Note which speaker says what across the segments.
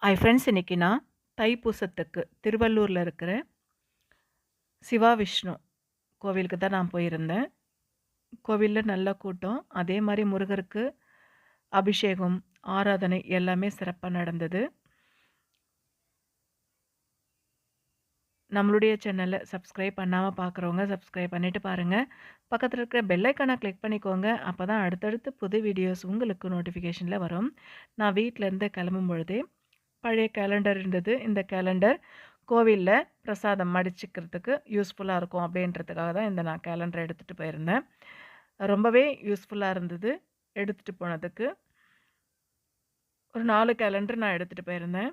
Speaker 1: Hi friends, இன்னைக்கு நான் தைப்பூசத்துக்கு திருவள்ளூரில் இருக்கிற சிவா விஷ்ணு கோவிலுக்கு தான் நான் போயிருந்தேன். கோவிலில் நல்ல கூட்டம். அதே மாதிரி முருகருக்கு அபிஷேகம், ஆராதனை எல்லாமே சிறப்பாக நடந்தது. நம்மளுடைய சேனலை சப்ஸ்கிரைப் பண்ணாமல் பார்க்குறவங்க சப்ஸ்கிரைப் பண்ணிவிட்டு பாருங்கள். பக்கத்தில் இருக்கிற பெல் ஐக்கானை கிளிக் பண்ணிக்கோங்க. அப்போ தான் அடுத்தடுத்து புது வீடியோஸ் உங்களுக்கு நோட்டிஃபிகேஷனில் வரும். நான் வீட்டிலேருந்து கிளம்பும் பொழுதே பழைய கேலண்டர் இருந்தது. இந்த கேலண்டர் கோவிலில் பிரசாதம் மடிச்சுக்கிறதுக்கு யூஸ்ஃபுல்லாக இருக்கும் அப்படின்றதுக்காக தான் இந்த நான் கேலண்டர் எடுத்துகிட்டு போயிருந்தேன். ரொம்பவே யூஸ்ஃபுல்லாக இருந்தது. எடுத்துகிட்டு போனதுக்கு ஒரு 4 கேலண்டர் நான் எடுத்துகிட்டு போயிருந்தேன்.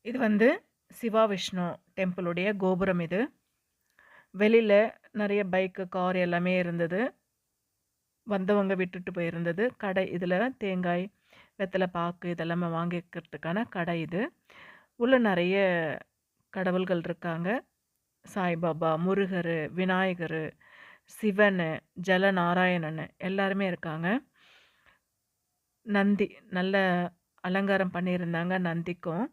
Speaker 1: இது வந்து சிவா விஷ்ணு டெம்பிளுடைய கோபுரம். இது வெளியில் நிறைய பைக்கு, கார் எல்லாமே இருந்தது. வந்தவங்க விட்டுட்டு போயிருந்தது. கடை இதில் தேங்காய், வெத்தலை பாக்கு இதெல்லாமே வாங்கிக்கிறதுக்கான கடை இது. உள்ள நிறைய கடவுள்கள் இருக்காங்க. சாய்பாபா, முருகர், விநாயகர், சிவன், ஜலநாராயணன் எல்லாருமே இருக்காங்க. நந்தி நல்ல அலங்காரம் பண்ணியிருந்தாங்க. நந்திக்கும்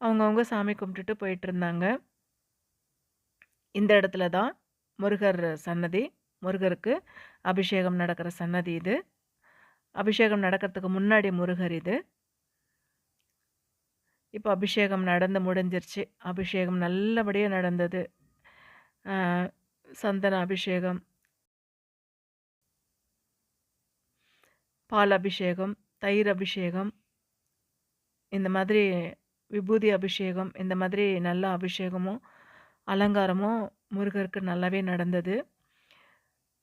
Speaker 1: அவங்கவுங்க சாமி கும்பிட்டுட்டு போயிட்டு இருந்தாங்க. இந்த இடத்துல தான் முருகர் சன்னதி. முருகருக்கு அபிஷேகம் நடக்கிற சன்னதி இது. அபிஷேகம் நடக்கிறதுக்கு முன்னாடி முருகர் இது. இப்போ அபிஷேகம் நடந்து முடிஞ்சிருச்சு. அபிஷேகம் நல்லபடியாக நடந்தது. சந்தன அபிஷேகம், பால் அபிஷேகம், தயிர் அபிஷேகம், இந்த மாதிரி விபூதி அபிஷேகம், இந்த மாதிரி நல்ல அபிஷேகமும் அலங்காரமும் முருகருக்கு நல்லாவே நடந்தது.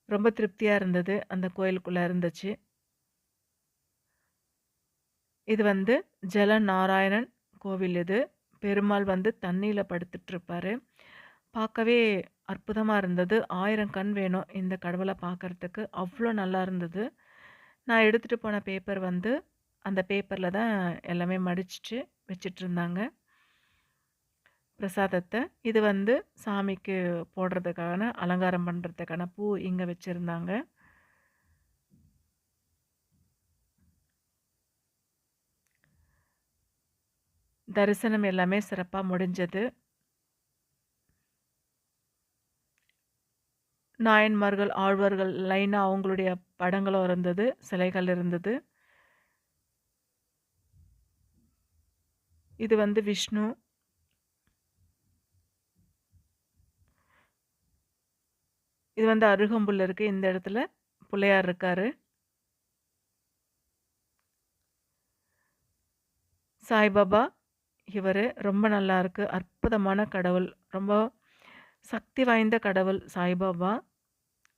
Speaker 1: ரொம்ப திருப்தியாக இருந்தது. அந்த கோயிலுக்குள்ளே இருந்துச்சு. இது வந்து ஜலநாராயணன் கோவில். இது பெருமாள் வந்து தண்ணியில் படுத்துட்ருப்பார். பார்க்கவே அற்புதமாக இருந்தது. 1000 கண் வேணும் இந்த கடவுளை பார்க்குறதுக்கு. அவ்வளோ நல்லா இருந்தது. நான் எடுத்துகிட்டு போன பேப்பர் வந்து அந்த பேப்பரில் தான் எல்லாமே மடிச்சுட்டு வச்சிட்ருந்தாங்க பிரசாதத்தை. இது வந்து சாமிக்கு போடுறதுக்கான அலங்காரம் பண்ணுறதுக்கான பூ இங்கே வச்சுருந்தாங்க. தரிசனம் எல்லாமே சிறப்பாக முடிஞ்சது. நாயன்மார்கள், ஆழ்வார்கள் லைனாக அவங்களுடைய படங்களும் இருந்தது, சிலைகள் இருந்தது. இது வந்து விஷ்ணு. இது வந்து அருகம்புல் இருக்குது. இந்த இடத்துல பிள்ளையார் இருக்கார். சாய்பாபா இவர் ரொம்ப நல்லா இருக்கு. அற்புதமான கடவுள். ரொம்ப சக்தி வாய்ந்த கடவுள் சாய்பாபா.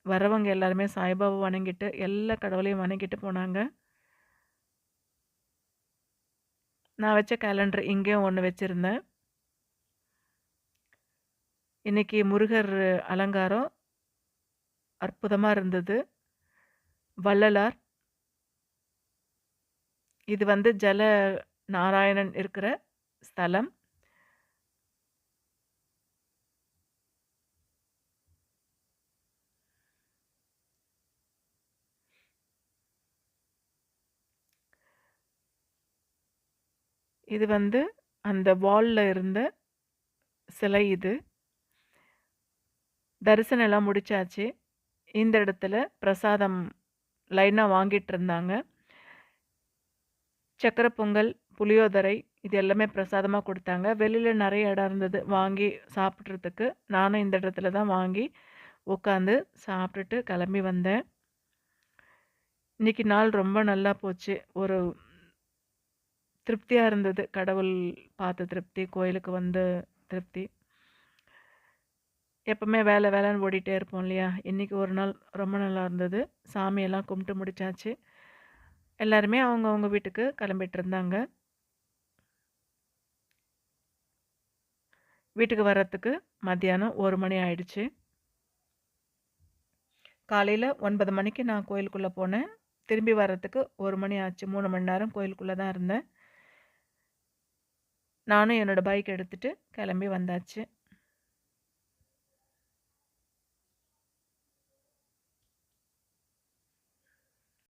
Speaker 1: வரவங்க எல்லாருமே சாய்பாபா வணங்கிட்டு எல்லா கடவுளையும் வணங்கிட்டு போனாங்க. நான் வச்ச கேலண்டர் இங்கேயும் ஒன்று வச்சுருந்தேன். இன்றைக்கி முருகர் அலங்காரம் அற்புதமாக இருந்தது. வள்ளலார். இது வந்து ஜல நாராயணன் இருக்கிற ஸ்தலம். இது வந்து அந்த வாலில் இருந்த சிலை. இது தரிசனம் எல்லாம் முடிச்சாச்சு. இந்த இடத்துல பிரசாதம் லைனாக வாங்கிட்டு இருந்தாங்க. சக்கரை பொங்கல், புளியோதரை இது எல்லாமே பிரசாதமாக கொடுத்தாங்க. வெளியில் நிறைய இடம் இருந்தது வாங்கி சாப்பிட்றதுக்கு. நானும் இந்த இடத்துல தான் வாங்கி உட்காந்து சாப்பிட்டுட்டு கிளம்பி வந்தேன். இன்றைக்கி நாள் ரொம்ப நல்லா போச்சு. ஒரு திருப்தியாக இருந்தது. கடவுள் பார்த்த திருப்தி, கோயிலுக்கு வந்து திருப்தி. எப்போவுமே வேலை வேலைன்னு ஓடிட்டே இருப்போம் இல்லையா? இன்றைக்கி ஒரு நாள் ரொம்ப நல்லா இருந்தது. சாமியெல்லாம் கும்பிட்டு முடிச்சாச்சு. எல்லாருமே அவங்கவுங்க வீட்டுக்கு கிளம்பிட்டு இருந்தாங்க. வீட்டுக்கு வர்றதுக்கு மத்தியானம் 1 மணி ஆயிடுச்சு. காலையில் 9 மணிக்கு நான் கோயிலுக்குள்ளே போனேன். திரும்பி வர்றதுக்கு 1 மணி ஆச்சு. 3 மணி நேரம் கோயிலுக்குள்ளே தான் இருந்தேன். நானும் என்னோடய பைக் எடுத்துகிட்டு கிளம்பி வந்தாச்சு.